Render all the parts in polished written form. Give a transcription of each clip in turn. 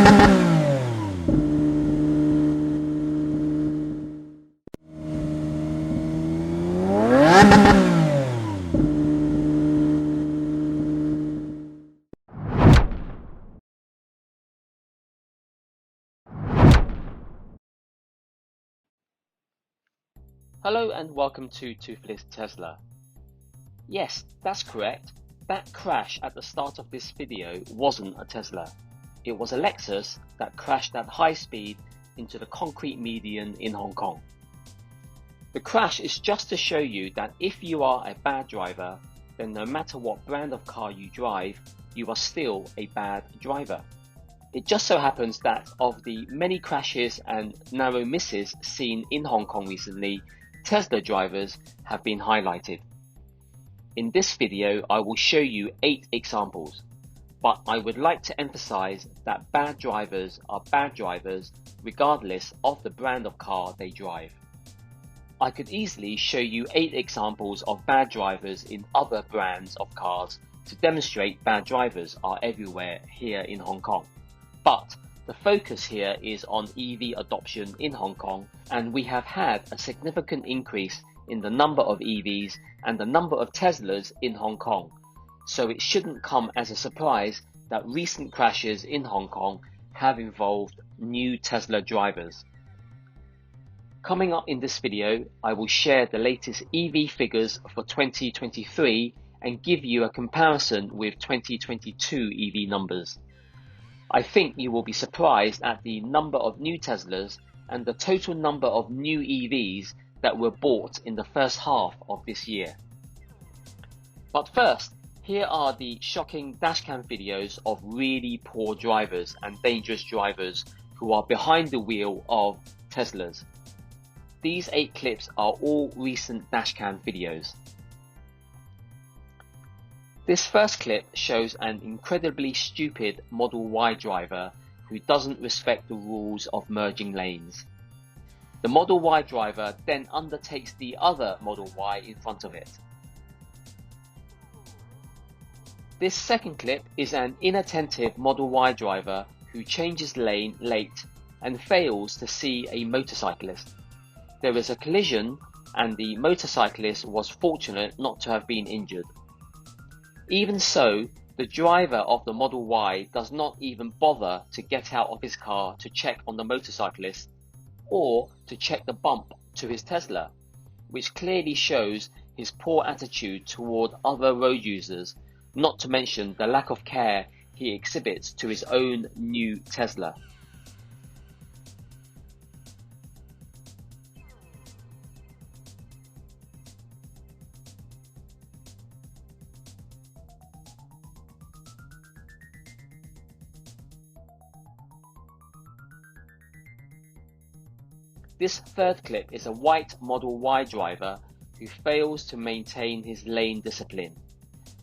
Hello and welcome to Toothless Tesla. Yes, that's correct. That crash at the start of this video wasn't a Tesla. It was a Lexus that crashed at high speed into the concrete median in Hong Kong. The crash is just to show you that if you are a bad driver, then no matter what brand of car you drive, you are still a bad driver. It just so happens that of the many crashes and narrow misses seen in Hong Kong recently, Tesla drivers have been highlighted. In this video, I will show you 8 examples, but I would like to emphasize that bad drivers are bad drivers regardless of the brand of car they drive. I could easily show you 8 examples of bad drivers in other brands of cars to demonstrate bad drivers are everywhere here in Hong Kong. But the focus here is on EV adoption in Hong Kong, and we have had a significant increase in the number of EVs and the number of Teslas in Hong Kong, so it shouldn't come as a surprise that recent crashes in Hong Kong have involved new Tesla drivers. Coming up in this video, I will share the latest EV figures for 2023 and give you a comparison with 2022 EV numbers. I think you will be surprised at the number of new Teslas and the total number of new EVs that were bought in the first half of this year. But first, here are the shocking dashcam videos of really poor drivers and dangerous drivers who are behind the wheel of Teslas. These 8 clips are all recent dashcam videos. This first clip shows an incredibly stupid Model Y driver who doesn't respect the rules of merging lanes. The Model Y driver then undertakes the other Model Y in front of it. This second clip is an inattentive Model Y driver who changes lane late and fails to see a motorcyclist. There is a collision and the motorcyclist was fortunate not to have been injured. Even so, the driver of the Model Y does not even bother to get out of his car to check on the motorcyclist or to check the bump to his Tesla, which clearly shows his poor attitude toward other road users, not to mention the lack of care he exhibits to his own new Tesla. This third clip is a white Model Y driver who fails to maintain his lane discipline.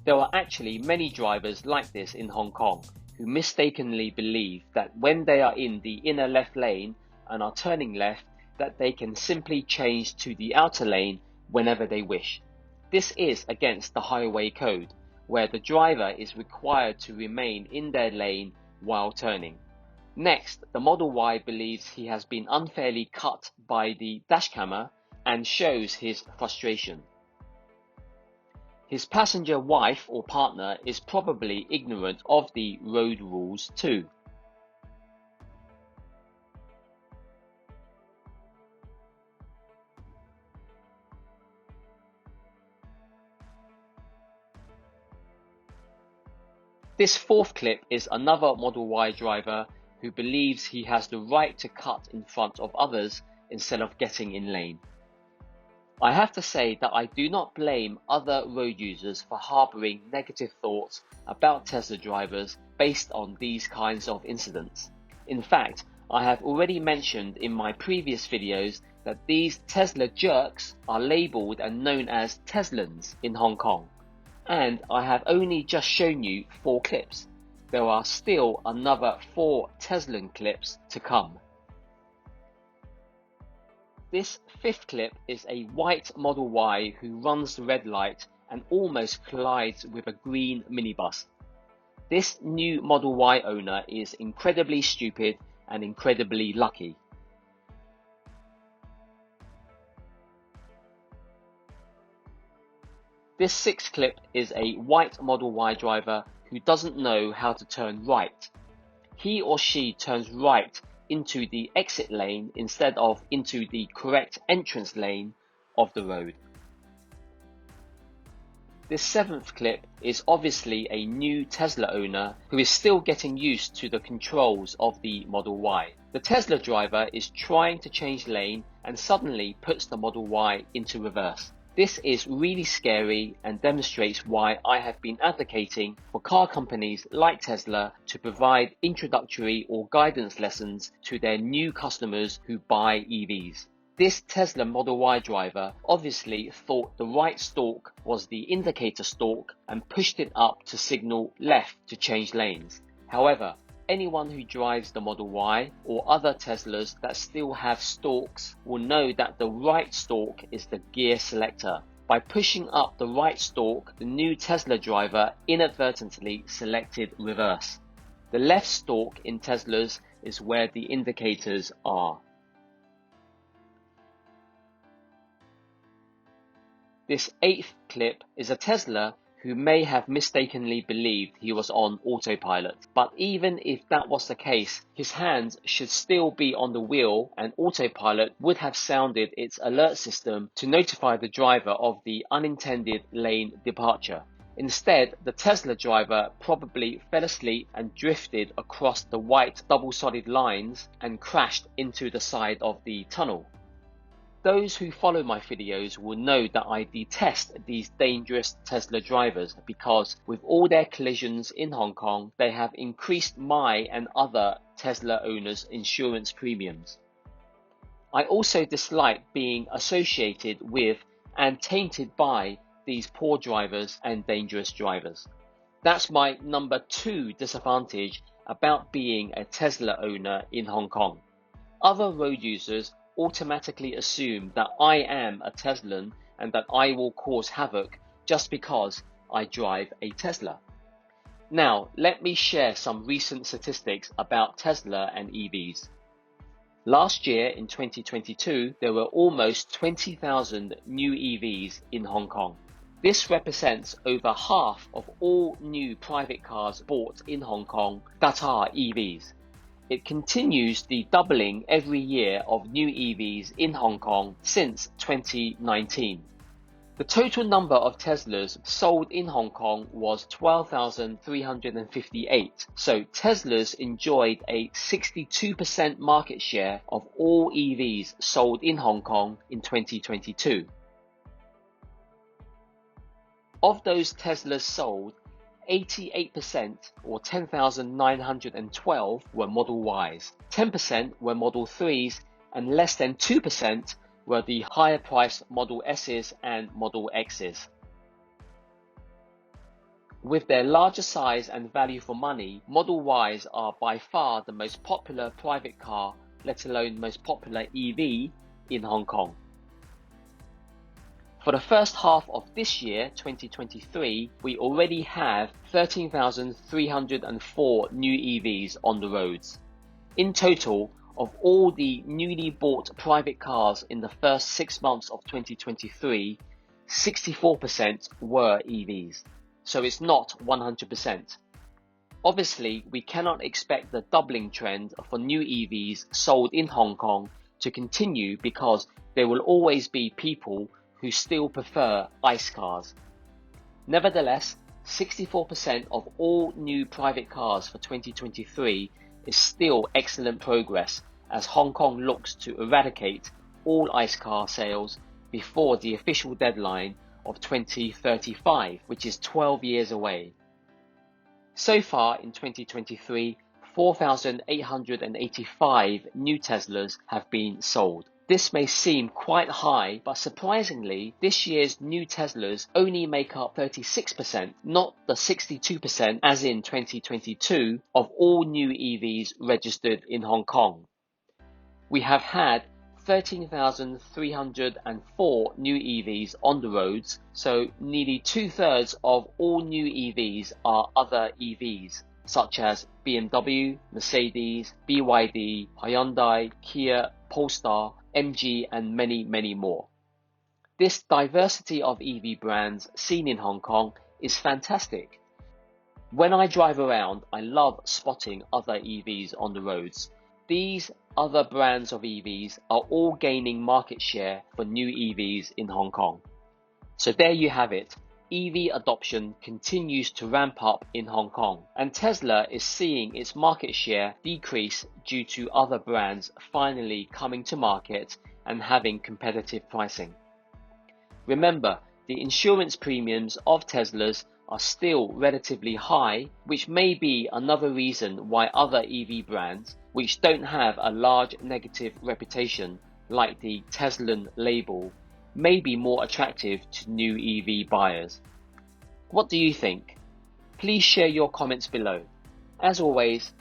There are actually many drivers like this in Hong Kong who mistakenly believe that when they are in the inner left lane and are turning left, that they can simply change to the outer lane whenever they wish. This is against the highway code, where the driver is required to remain in their lane while turning. Next, the Model Y believes he has been unfairly cut by the dash camera and shows his frustration. His passenger wife or partner is probably ignorant of the road rules too. This fourth clip is another Model Y driver who believes he has the right to cut in front of others instead of getting in lane. I have to say that I do not blame other road users for harboring negative thoughts about Tesla drivers based on these kinds of incidents. In fact, I have already mentioned in my previous videos that these Tesla jerks are labelled and known as Teslans in Hong Kong. And I have only just shown you 4 clips. There are still another 4 Teslan clips to come. This 5th clip is a white Model Y who runs the red light and almost collides with a green minibus. This new Model Y owner is incredibly stupid and incredibly lucky. This sixth clip is a white Model Y driver who doesn't know how to turn right. He or she turns right into the exit lane instead of into the correct entrance lane of the road. This seventh clip is obviously a new Tesla owner who is still getting used to the controls of the Model Y. The Tesla driver is trying to change lane and suddenly puts the Model Y into reverse. This is really scary and demonstrates why I have been advocating for car companies like Tesla to provide introductory or guidance lessons to their new customers who buy EVs. This Tesla Model Y driver obviously thought the right stalk was the indicator stalk and pushed it up to signal left to change lanes. However, anyone who drives the Model Y or other Teslas that still have stalks will know that the right stalk is the gear selector. By pushing up the right stalk, the new Tesla driver inadvertently selected reverse. The left stalk in Teslas is where the indicators are. This eighth clip is a Tesla who may have mistakenly believed he was on autopilot. But even if that was the case, his hands should still be on the wheel and autopilot would have sounded its alert system to notify the driver of the unintended lane departure. Instead, the Tesla driver probably fell asleep and drifted across the white double-solid lines and crashed into the side of the tunnel. Those who follow my videos will know that I detest these dangerous Tesla drivers because with all their collisions in Hong Kong, they have increased my and other Tesla owners' insurance premiums. I also dislike being associated with and tainted by these poor drivers and dangerous drivers. That's my number 2 disadvantage about being a Tesla owner in Hong Kong. Other road users automatically assume that I am a Teslan and that I will cause havoc just because I drive a Tesla. Now, let me share some recent statistics about Tesla and EVs. Last year, in 2022, there were almost 20,000 new EVs in Hong Kong. This represents over half of all new private cars bought in Hong Kong that are EVs. It continues the doubling every year of new EVs in Hong Kong since 2019. The total number of Teslas sold in Hong Kong was 12,358, so Teslas enjoyed a 62% market share of all EVs sold in Hong Kong in 2022. Of those Teslas sold, 88% or 10,912 were Model Ys, 10% were Model 3s, and less than 2% were the higher priced Model S's and Model X's. With their larger size and value for money, Model Ys are by far the most popular private car, let alone most popular EV in Hong Kong. For the first half of this year, 2023, we already have 13,304 new EVs on the roads. In total, of all the newly bought private cars in the first 6 months of 2023, 64% were EVs. So it's not 100%. Obviously, we cannot expect the doubling trend for new EVs sold in Hong Kong to continue because there will always be people who still prefer ICE cars. Nevertheless, 64% of all new private cars for 2023 is still excellent progress as Hong Kong looks to eradicate all ICE car sales before the official deadline of 2035, which is 12 years away. So far in 2023, 4,885 new Teslas have been sold. This may seem quite high, but surprisingly, this year's new Teslas only make up 36%, not the 62% as in 2022 of all new EVs registered in Hong Kong. We have had 13,304 new EVs on the roads, so nearly 2/3 of all new EVs are other EVs, such as BMW, Mercedes, BYD, Hyundai, Kia, Polestar, MG, and many, many more. This diversity of EV brands seen in Hong Kong is fantastic. When I drive around, I love spotting other EVs on the roads. These other brands of EVs are all gaining market share for new EVs in Hong Kong. So there you have it. EV adoption continues to ramp up in Hong Kong, and Tesla is seeing its market share decrease due to other brands finally coming to market and having competitive pricing. Remember, the insurance premiums of Teslas are still relatively high, which may be another reason why other EV brands, which don't have a large negative reputation like the Teslan label, may be more attractive to new EV buyers. What do you think? Please share your comments below. As always,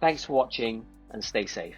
thanks for watching and stay safe.